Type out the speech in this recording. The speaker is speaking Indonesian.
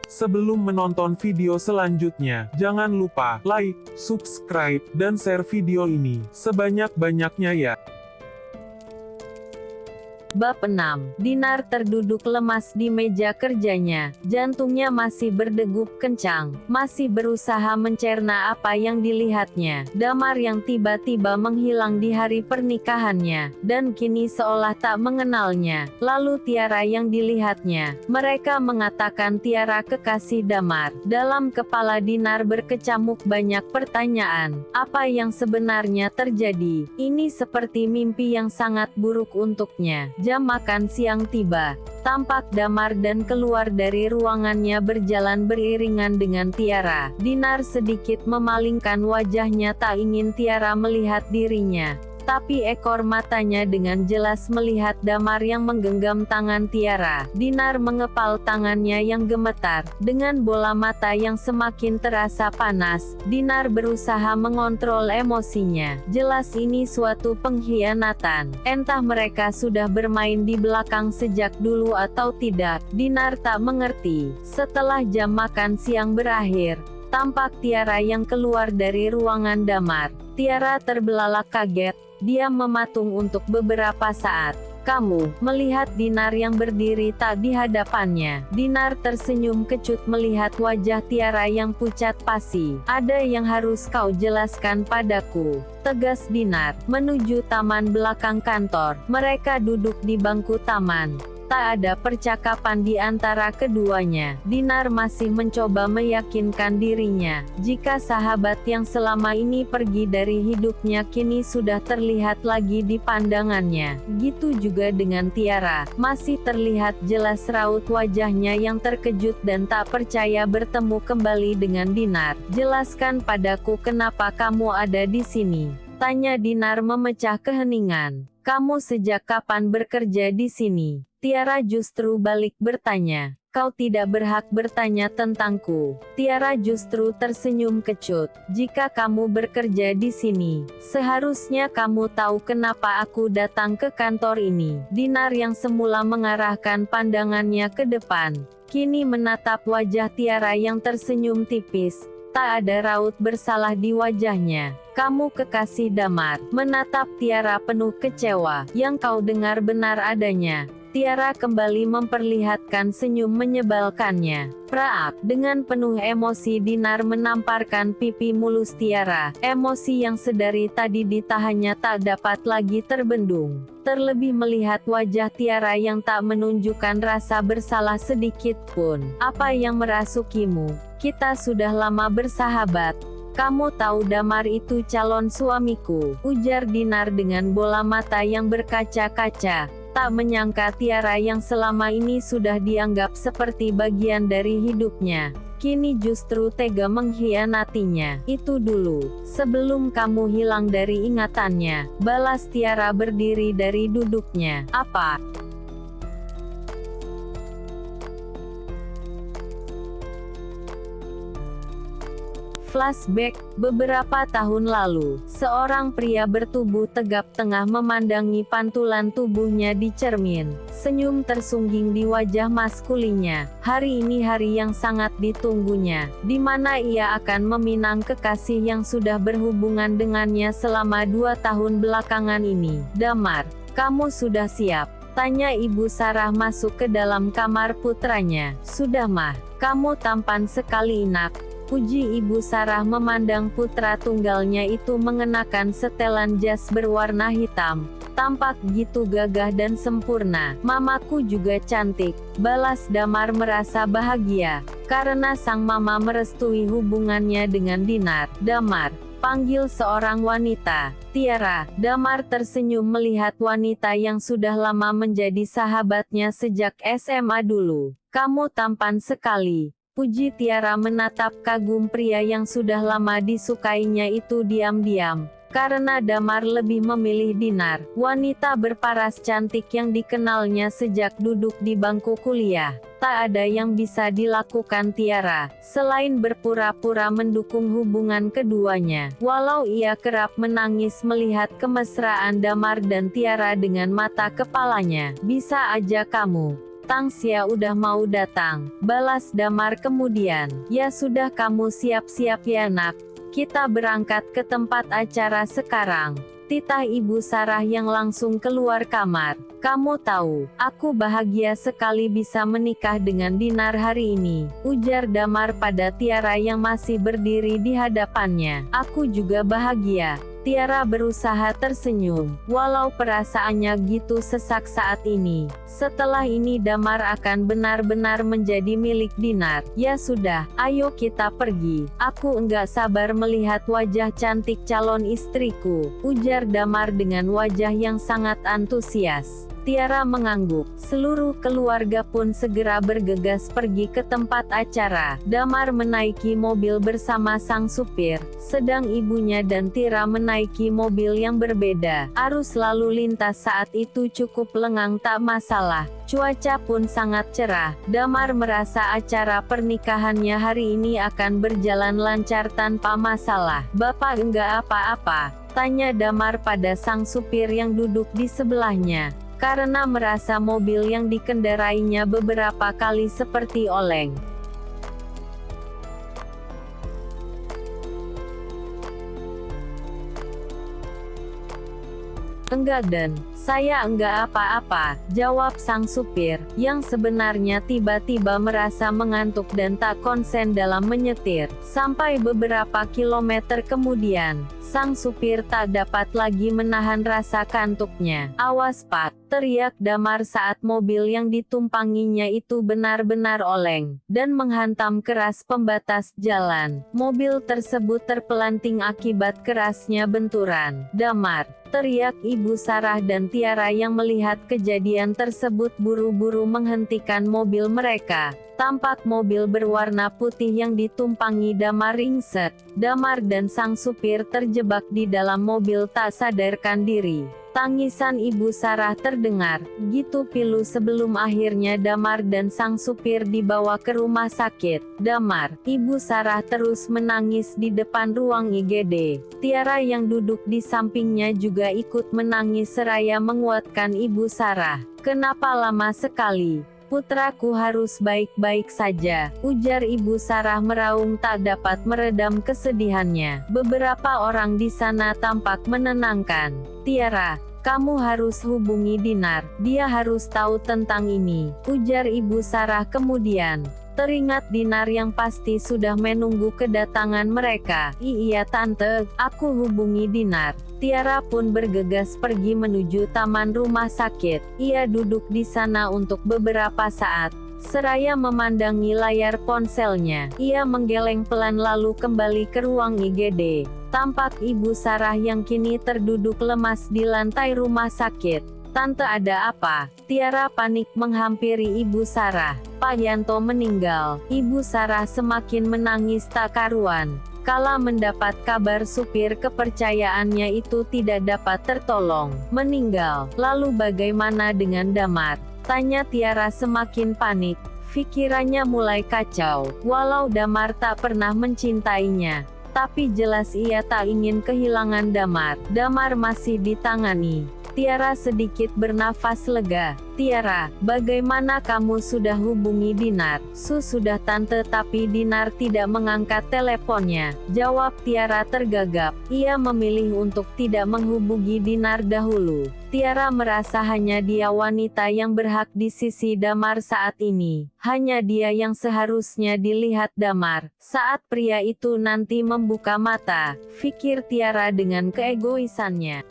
Sebelum menonton video selanjutnya, jangan lupa like, subscribe, dan share video ini sebanyak-banyaknya ya. Bab 6. Dinar terduduk lemas di meja kerjanya. Jantungnya masih berdegup kencang, masih berusaha mencerna apa yang dilihatnya. Damar yang tiba-tiba menghilang di hari pernikahannya, dan kini seolah tak mengenalnya. Lalu Tiara yang dilihatnya. Mereka mengatakan Tiara kekasih Damar. Dalam kepala Dinar berkecamuk banyak pertanyaan. Apa yang sebenarnya terjadi? Ini seperti mimpi yang sangat buruk untuknya. Jam makan siang tiba. Tampak Damar dan keluar dari ruangannya berjalan beriringan dengan Tiara. Dinar sedikit memalingkan wajahnya tak ingin Tiara melihat dirinya. Tapi ekor matanya dengan jelas melihat Damar yang menggenggam tangan Tiara. Dinar mengepal tangannya yang gemetar. Dengan bola mata yang semakin terasa panas, Dinar berusaha mengontrol emosinya. Jelas ini suatu pengkhianatan. Entah mereka sudah bermain di belakang sejak dulu atau tidak, Dinar tak mengerti. Setelah jam makan siang berakhir, tampak Tiara yang keluar dari ruangan Damar. Tiara terbelalak kaget. Dia mematung untuk beberapa saat. Kamu, melihat Dinar yang berdiri tak di hadapannya. Dinar tersenyum kecut melihat wajah Tiara yang pucat pasi. Ada yang harus kau jelaskan padaku, tegas Dinar. Menuju taman belakang kantor. Mereka duduk di bangku taman. Tak ada percakapan di antara keduanya. Dinar masih mencoba meyakinkan dirinya, jika sahabat yang selama ini pergi dari hidupnya kini sudah terlihat lagi di pandangannya. Gitu juga dengan Tiara, masih terlihat jelas raut wajahnya yang terkejut dan tak percaya bertemu kembali dengan Dinar. Jelaskan padaku kenapa kamu ada di sini, tanya Dinar memecah keheningan. Kamu sejak kapan bekerja di sini? Tiara justru balik bertanya. Kau tidak berhak bertanya tentangku. Tiara justru tersenyum kecut. Jika kamu bekerja di sini, seharusnya kamu tahu kenapa aku datang ke kantor ini. Dinar yang semula mengarahkan pandangannya ke depan, kini menatap wajah Tiara yang tersenyum tipis. Tak ada raut bersalah di wajahnya. Kamu kekasih Damar, menatap Tiara penuh kecewa. Yang kau dengar benar adanya. Tiara kembali memperlihatkan senyum menyebalkannya. Praak, dengan penuh emosi Dinar menamparkan pipi mulus Tiara. Emosi yang sedari tadi ditahannya tak dapat lagi terbendung. Terlebih melihat wajah Tiara yang tak menunjukkan rasa bersalah sedikit pun. Apa yang merasukimu? Kita sudah lama bersahabat. Kamu tahu Damar itu calon suamiku, ujar Dinar dengan bola mata yang berkaca-kaca. Tak menyangka Tiara yang selama ini sudah dianggap seperti bagian dari hidupnya, kini justru tega mengkhianatinya. Itu dulu, sebelum kamu hilang dari ingatannya, balas Tiara berdiri dari duduknya. Apa? Flashback, beberapa tahun lalu, seorang pria bertubuh tegap tengah memandangi pantulan tubuhnya di cermin. Senyum tersungging di wajah maskulinnya. Hari ini hari yang sangat ditunggunya, di mana ia akan meminang kekasih yang sudah berhubungan dengannya selama 2 tahun belakangan ini. Damar, kamu sudah siap? Tanya Ibu Sarah masuk ke dalam kamar putranya. Sudah mah, kamu tampan sekali nak. Puji Ibu Sarah memandang putra tunggalnya itu mengenakan setelan jas berwarna hitam. Tampak gitu gagah dan sempurna. Mamaku juga cantik, balas Damar merasa bahagia, karena sang mama merestui hubungannya dengan Dinar. Damar, panggil seorang wanita. Tiara. Damar tersenyum melihat wanita yang sudah lama menjadi sahabatnya sejak SMA dulu. Kamu tampan sekali. Puji Tiara menatap kagum pria yang sudah lama disukainya itu diam-diam. Karena Damar lebih memilih Dinar, wanita berparas cantik yang dikenalnya sejak duduk di bangku kuliah. Tak ada yang bisa dilakukan Tiara, selain berpura-pura mendukung hubungan keduanya. Walau ia kerap menangis melihat kemesraan Damar dan Tiara dengan mata kepalanya. Bisa aja kamu Tangxia udah mau datang, balas Damar kemudian. Ya sudah kamu siap-siap ya nak. Kita berangkat ke tempat acara sekarang. Titah Ibu Sarah yang langsung keluar kamar. Kamu tahu, aku bahagia sekali bisa menikah dengan Dinar hari ini, ujar Damar pada Tiara yang masih berdiri di hadapannya. Aku juga bahagia. Tiara berusaha tersenyum, walau perasaannya gitu sesak saat ini. Setelah ini Damar akan benar-benar menjadi milik Dinar. Ya sudah, ayo kita pergi. Aku enggak sabar melihat wajah cantik calon istriku, ujar Damar dengan wajah yang sangat antusias. Tiara mengangguk. Seluruh keluarga pun segera bergegas pergi ke tempat acara. Damar menaiki mobil bersama sang supir, sedang ibunya dan Tira menaiki mobil yang berbeda. Arus lalu lintas saat itu cukup lengang tak masalah. Cuaca pun sangat cerah. Damar merasa acara pernikahannya hari ini akan berjalan lancar tanpa masalah. Bapak enggak apa-apa? Tanya Damar pada sang supir yang duduk di sebelahnya. Karena merasa mobil yang dikendarainya beberapa kali seperti oleng. Enggak Den, saya enggak apa-apa, jawab sang supir, yang sebenarnya tiba-tiba merasa mengantuk dan tak konsen dalam menyetir. Sampai beberapa kilometer kemudian, sang supir tak dapat lagi menahan rasa kantuknya. Awas Pak, teriak Damar saat mobil yang ditumpanginya itu benar-benar oleng, dan menghantam keras pembatas jalan. Mobil tersebut terpelanting akibat kerasnya benturan. Damar, teriak Ibu Sarah dan Tiara yang melihat kejadian tersebut buru-buru menghentikan mobil mereka. Tampak mobil berwarna putih yang ditumpangi Damar ringsek. Damar dan sang supir terjebak di dalam mobil tak sadarkan diri. Tangisan Ibu Sarah terdengar, gitu pilu sebelum akhirnya Damar dan sang supir dibawa ke rumah sakit. Damar, Ibu Sarah terus menangis di depan ruang IGD. Tiara yang duduk di sampingnya juga ikut menangis seraya menguatkan Ibu Sarah. Kenapa lama sekali? Putraku harus baik-baik saja, ujar Ibu Sarah meraung tak dapat meredam kesedihannya. Beberapa orang di sana tampak menenangkan. Tiara, kamu harus hubungi Dinar, dia harus tahu tentang ini, ujar Ibu Sarah kemudian. Teringat Dinar yang pasti sudah menunggu kedatangan mereka. Iya tante, aku hubungi Dinar. Tiara pun bergegas pergi menuju taman rumah sakit. Ia duduk di sana untuk beberapa saat, seraya memandangi layar ponselnya. Ia menggeleng pelan lalu kembali ke ruang IGD. Tampak Ibu Sarah yang kini terduduk lemas di lantai rumah sakit. Tante ada apa? Tiara panik menghampiri Ibu Sarah. Pak Yanto meninggal. Ibu Sarah semakin menangis tak karuan. Kala mendapat kabar supir kepercayaannya itu tidak dapat tertolong, meninggal. Lalu bagaimana dengan Damar? Tanya Tiara semakin panik. Pikirannya mulai kacau. Walau Damar tak pernah mencintainya, tapi jelas ia tak ingin kehilangan Damar. Damar masih ditangani. Tiara sedikit bernafas lega. Tiara, bagaimana kamu sudah hubungi Dinar? Sudah tante, tapi Dinar tidak mengangkat teleponnya, jawab Tiara tergagap. Ia memilih untuk tidak menghubungi Dinar dahulu. Tiara merasa hanya dia wanita yang berhak di sisi Damar saat ini. Hanya dia yang seharusnya dilihat Damar. Saat pria itu nanti membuka mata, pikir Tiara dengan keegoisannya.